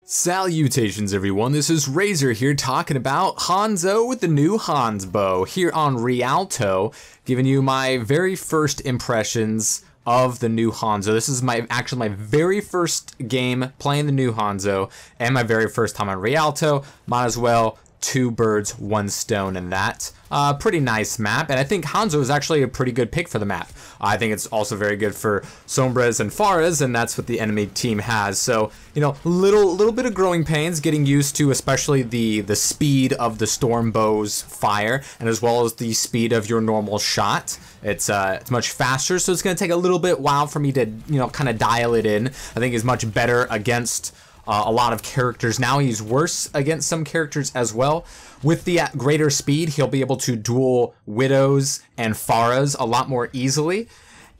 Salutations everyone, this is Razor here talking about Hanzo with the new Hanzbow here on Rialto, giving you my very first impressions of the new Hanzo. This is actually my very first game playing the new Hanzo and my very first time on Rialto. Might as well two birds, one stone in that. Pretty nice map, and I think Hanzo is actually a pretty good pick for the map. I think it's also very good for Sombras and Faras, and that's what the enemy team has. So, you know, little bit of growing pains, getting used to especially the speed of the Stormbow's fire, and as well as the speed of your normal shot. It's much faster, so it's going to take a little bit while for me to, you know, kind of dial it in. I think he's much better against a lot of characters now. He's worse against some characters as well. With the greater speed, he'll be able to duel Widows and Faras a lot more easily.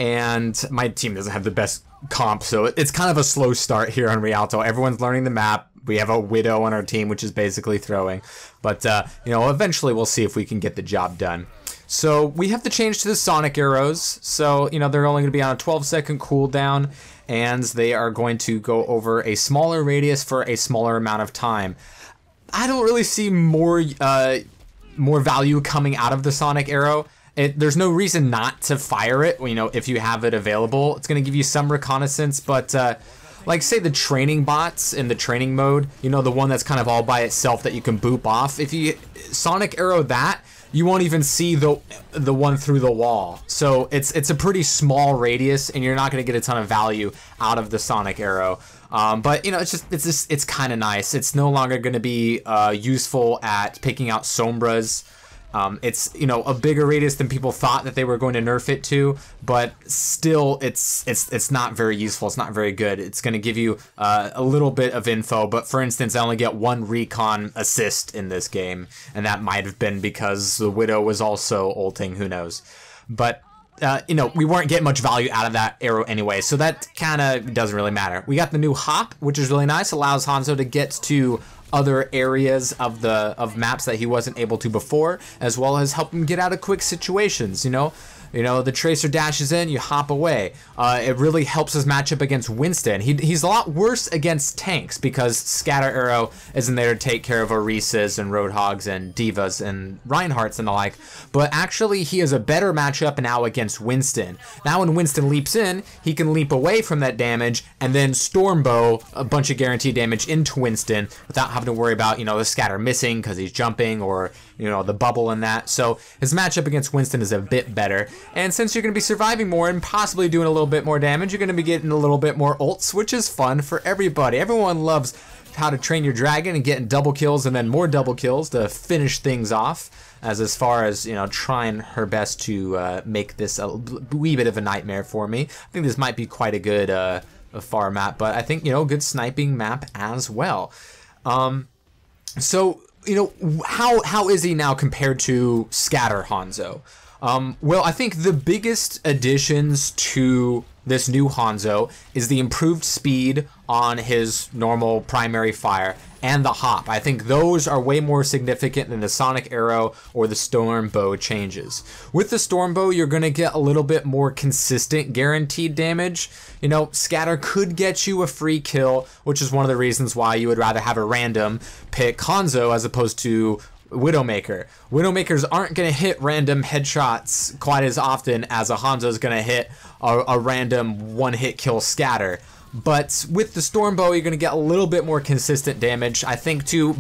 And my team doesn't have the best comp, so it's kind of a slow start here on Rialto. Everyone's learning the map. We have a Widow on our team, which is basically throwing. But, you know, eventually we'll see if we can get the job done. So we have to change to the Sonic Arrows. So, you know, they're only going to be on a 12-second cooldown, and they are going to go over a smaller radius for a smaller amount of time. I don't really see more value coming out of the Sonic Arrow. There's no reason not to fire it, you know, if you have it available. It's going to give you some reconnaissance, but like say the training bots in the training mode, you know, the one that's kind of all by itself that you can boop off. If you Sonic Arrow that, you won't even see the one through the wall. So it's a pretty small radius, and you're not going to get a ton of value out of the Sonic Arrow. But you know, it's kind of nice. It's no longer going to be useful at picking out Sombras. It's, you know, a bigger radius than people thought that they were going to nerf it to, but still it's not very useful. It's not very good. It's going to give you a little bit of info, but for instance, I only get one recon assist in this game, and that might have been because the Widow was also ulting, who knows. But you know, we weren't getting much value out of that arrow anyway, so that kind of doesn't really matter. We got the new hop, which is really nice. Allows Hanzo to get to other areas of maps that he wasn't able to before, as well as help him get out of quick situations. You know, the Tracer dashes in, you hop away. It really helps his matchup against Winston. He's a lot worse against tanks because Scatter Arrow isn't there to take care of Orisas and Roadhogs and Divas and Reinhardts and the like. But actually, he has a better matchup now against Winston. Now when Winston leaps in, he can leap away from that damage and then Stormbow a bunch of guaranteed damage into Winston without having to worry about, you know, the Scatter missing because he's jumping, or, you know, the bubble in that. So his matchup against Winston is a bit better. And since you're going to be surviving more and possibly doing a little bit more damage, you're going to be getting a little bit more ults, which is fun for everybody. Everyone loves how to train your dragon and getting double kills and then more double kills to finish things off, as far as, you know, trying her best to make this a wee bit of a nightmare for me. I think this might be quite a good a far map, but I think, you know, good sniping map as well. So, you know, how is he now compared to Scatter Hanzo? Well, I think the biggest additions to this new Hanzo is the improved speed on his normal primary fire and the hop. I think those are way more significant than the Sonic Arrow or the Stormbow changes. With the Stormbow, you're going to get a little bit more consistent guaranteed damage. You know, Scatter could get you a free kill, which is one of the reasons why you would rather have a random pick Hanzo as opposed to Widowmaker. Widowmakers aren't going to hit random headshots quite as often as a Hanzo is going to hit a random one-hit kill Scatter. But with the Stormbow, you're going to get a little bit more consistent damage, I think, to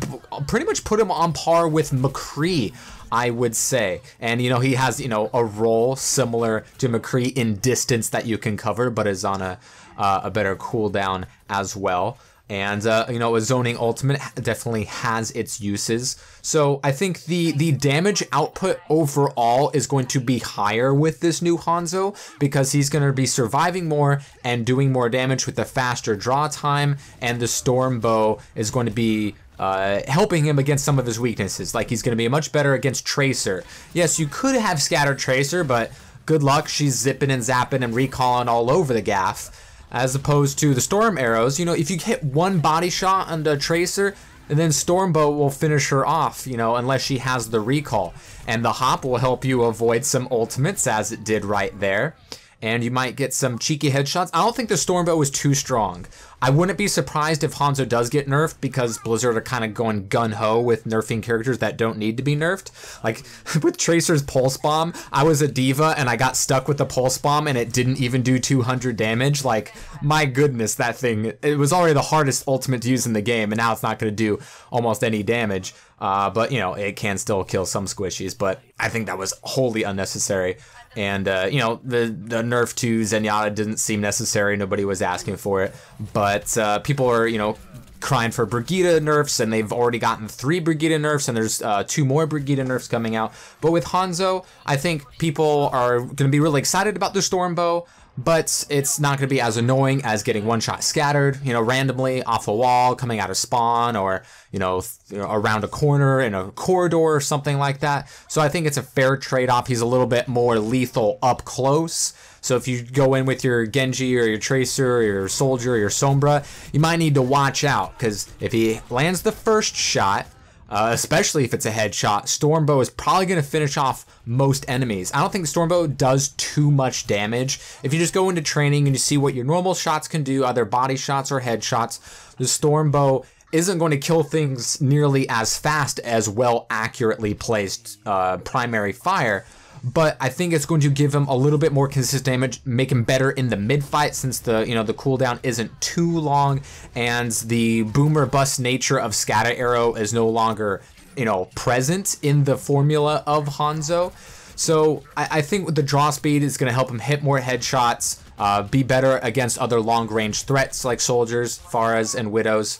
pretty much put him on par with McCree, I would say. And, you know, he has, you know, a role similar to McCree in distance that you can cover, but is on a better cooldown as well. And, you know, a zoning ultimate definitely has its uses. So I think the damage output overall is going to be higher with this new Hanzo because he's going to be surviving more and doing more damage with a faster draw time. And the Stormbow is going to be helping him against some of his weaknesses. Like, he's going to be much better against Tracer. Yes, you could have Scattered Tracer, but good luck. She's zipping and zapping and recalling all over the gaff. As opposed to the Storm Arrows, you know, if you hit one body shot on the Tracer, and then Stormbow will finish her off, you know, unless she has the recall. And the hop will help you avoid some ultimates, as it did right there. And you might get some cheeky headshots. I don't think the Stormbow is too strong. I wouldn't be surprised if Hanzo does get nerfed, because Blizzard are kind of going gun-ho with nerfing characters that don't need to be nerfed. Like with Tracer's Pulse Bomb, I was a diva and I got stuck with the Pulse Bomb and it didn't even do 200 damage. Like, my goodness, that thing, it was already the hardest ultimate to use in the game, and now it's not going to do almost any damage. But, you know, it can still kill some squishies, but I think that was wholly unnecessary. And, you know, the nerf to Zenyatta didn't seem necessary. Nobody was asking for it. But people are, you know, crying for Brigitte nerfs, and they've already gotten 3 Brigitte nerfs, and there's 2 more Brigitte nerfs coming out. But with Hanzo, I think people are going to be really excited about the Stormbow, but it's not going to be as annoying as getting one-shot scattered, you know, randomly off a wall, coming out of spawn, or, you know, around a corner in a corridor or something like that. So I think it's a fair trade-off. He's a little bit more lethal up close. So if you go in with your Genji or your Tracer or your Soldier or your Sombra, you might need to watch out, because if he lands the first shot, especially if it's a headshot, Stormbow is probably going to finish off most enemies. I don't think Stormbow does too much damage. If you just go into training and you see what your normal shots can do, either body shots or headshots, the Stormbow isn't going to kill things nearly as fast as well accurately placed primary fire. But I think it's going to give him a little bit more consistent damage, make him better in the mid-fight, since the the cooldown isn't too long, and the boomer bust nature of Scatter Arrow is no longer, present in the formula of Hanzo. So I think with the draw speed is going to help him hit more headshots, be better against other long-range threats like soldiers, Pharahs, and Widows.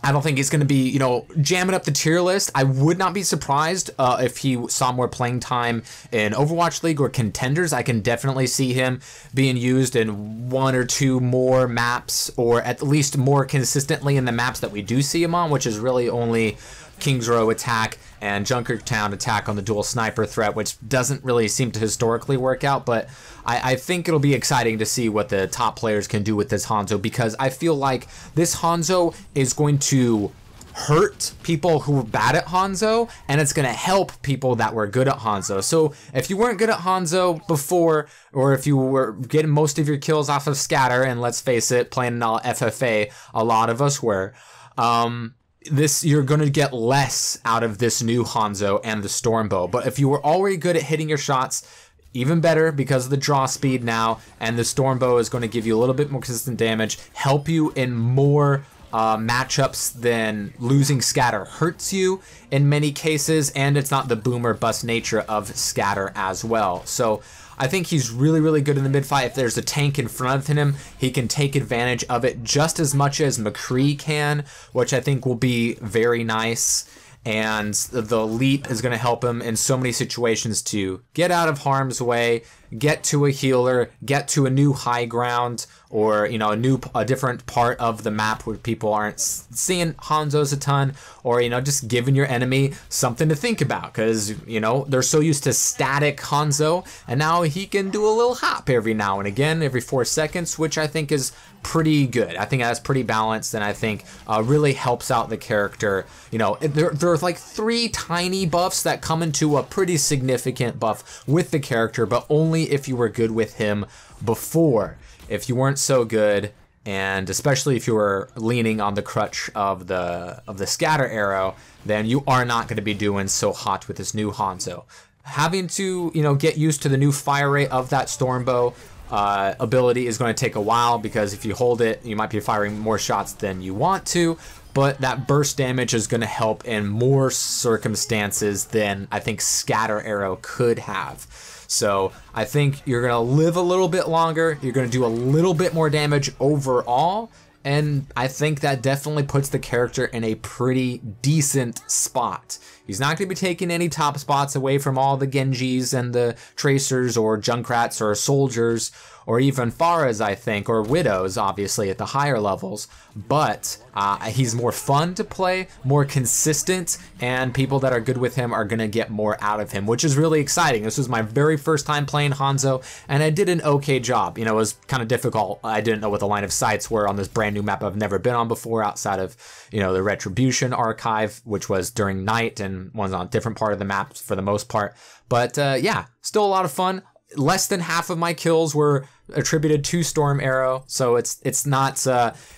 I don't think he's going to be, jamming up the tier list. I would not be surprised if he saw more playing time in Overwatch League or Contenders. I can definitely see him being used in 1 or 2 more maps, or at least more consistently in the maps that we do see him on, which is really only Kings Row attack and Junkertown attack on the dual sniper threat, which doesn't really seem to historically work out. But I think it'll be exciting to see what the top players can do with this Hanzo, because I feel like this Hanzo is going to hurt people who were bad at Hanzo, and it's going to help people that were good at Hanzo. So if you weren't good at Hanzo before, or if you were getting most of your kills off of Scatter, and let's face it, playing FFA, a lot of us were, you're going to get less out of this new Hanzo and the Stormbow. But if you were already good at hitting your shots, even better, because of the draw speed now, and the Stormbow is going to give you a little bit more consistent damage, help you in more matchups than losing Scatter hurts you in many cases, and it's not the boomer bust nature of Scatter as well. So I think he's really, really good in the mid-fight. If there's a tank in front of him, he can take advantage of it just as much as McCree can, which I think will be very nice. And the leap is going to help him in so many situations to get out of harm's way, get to a healer, get to a new high ground, or a different part of the map where people aren't seeing Hanzos a ton, or just giving your enemy something to think about, because they're so used to static Hanzo, and now he can do a little hop every now and again, every 4 seconds, which I think is pretty good. I think that's pretty balanced, and I think really helps out the character. There are like 3 tiny buffs that come into a pretty significant buff with the character, but only if you were good with him before. If you weren't so good, and especially if you were leaning on the crutch of the Scatter Arrow, then you are not going to be doing so hot with this new Hanzo. Having to get used to the new fire rate of that Stormbow ability is going to take a while, because if you hold it, you might be firing more shots than you want to, but that burst damage is going to help in more circumstances than I think Scatter Arrow could have. So I think you're going to live a little bit longer, you're going to do a little bit more damage overall, and I think that definitely puts the character in a pretty decent spot. He's not going to be taking any top spots away from all the Genjis and the Tracers or Junkrats or Soldiers, or even Pharahs, I think, or Widows, obviously, at the higher levels. But he's more fun to play, more consistent, and people that are good with him are going to get more out of him, which is really exciting. This was my very first time playing Hanzo, and I did an okay job. It was kind of difficult. I didn't know what the line of sights were on this brand new map I've never been on before, outside of, the Retribution archive, which was during night and was on a different part of the map for the most part. But yeah, still a lot of fun. less than half of my kills were attributed to Storm Arrow, so it's not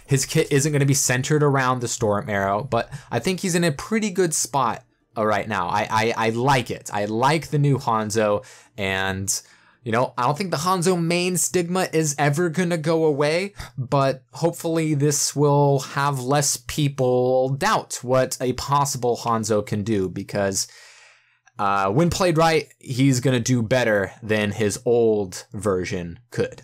his kit isn't going to be centered around the Storm Arrow, but I think he's in a pretty good spot right now. I like it. I like the new Hanzo, and you know, I don't think the Hanzo main stigma is ever going to go away, but hopefully this will have less people doubt what a possible Hanzo can do, because when played right, he's going to do better than his old version could.